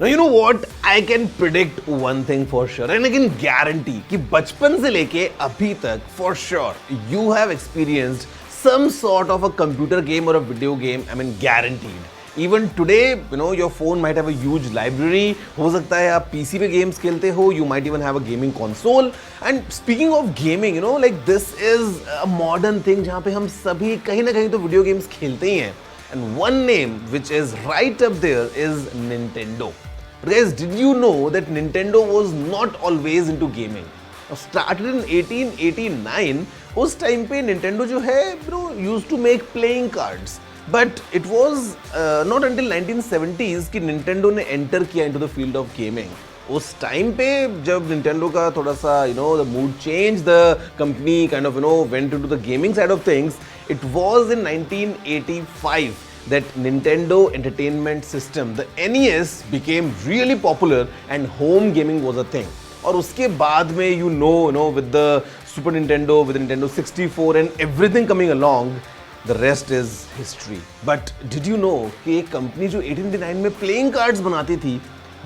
Now you know what? I can predict one thing for sure and I can guarantee कि बचपन से लेके अभी तक for sure you have experienced some sort of a computer game or a video game. I mean guaranteed. Even today, you know, your phone might have a huge library. हो सकता है आप PC पे games खेलते हो. You might even have a gaming console. And speaking of gaming, you know, like this is a modern thing जहाँ पे हम सभी कहीं ना कहीं तो video games खेलते ही हैं. And one name which is right up there is Nintendo. But guys, did you know that Nintendo was not always into gaming? Started in 1889. उस time पे Nintendo जो है, you know, used to make playing cards. But it was not until 1970s कि Nintendo ने enter किया into the field of gaming. उस time पे जब Nintendo का थोड़ा सा, you know, the mood changed, the company kind of, you know, went into the gaming side of things. It was in 1985. That Nintendo Entertainment System, the NES, became really popular and home gaming was a thing. और उसके बाद में you know, with the Super Nintendo, with the Nintendo 64 and everything coming along, the rest is history. But did you know कि एक company जो 1899 में playing cards बनाती थी,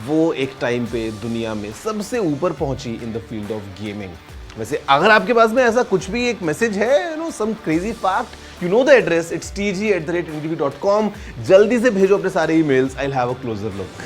वो एक टाइम पे दुनिया में सबसे ऊपर पहुंची in the field of gaming. वैसे अगर आपके पास में ऐसा कुछ भी एक मैसेज है, you know, some crazy fact, you know the address, it's tg@ndtv.com. जल्दी से भेजो अपने सारे emails. I'll have a closer look.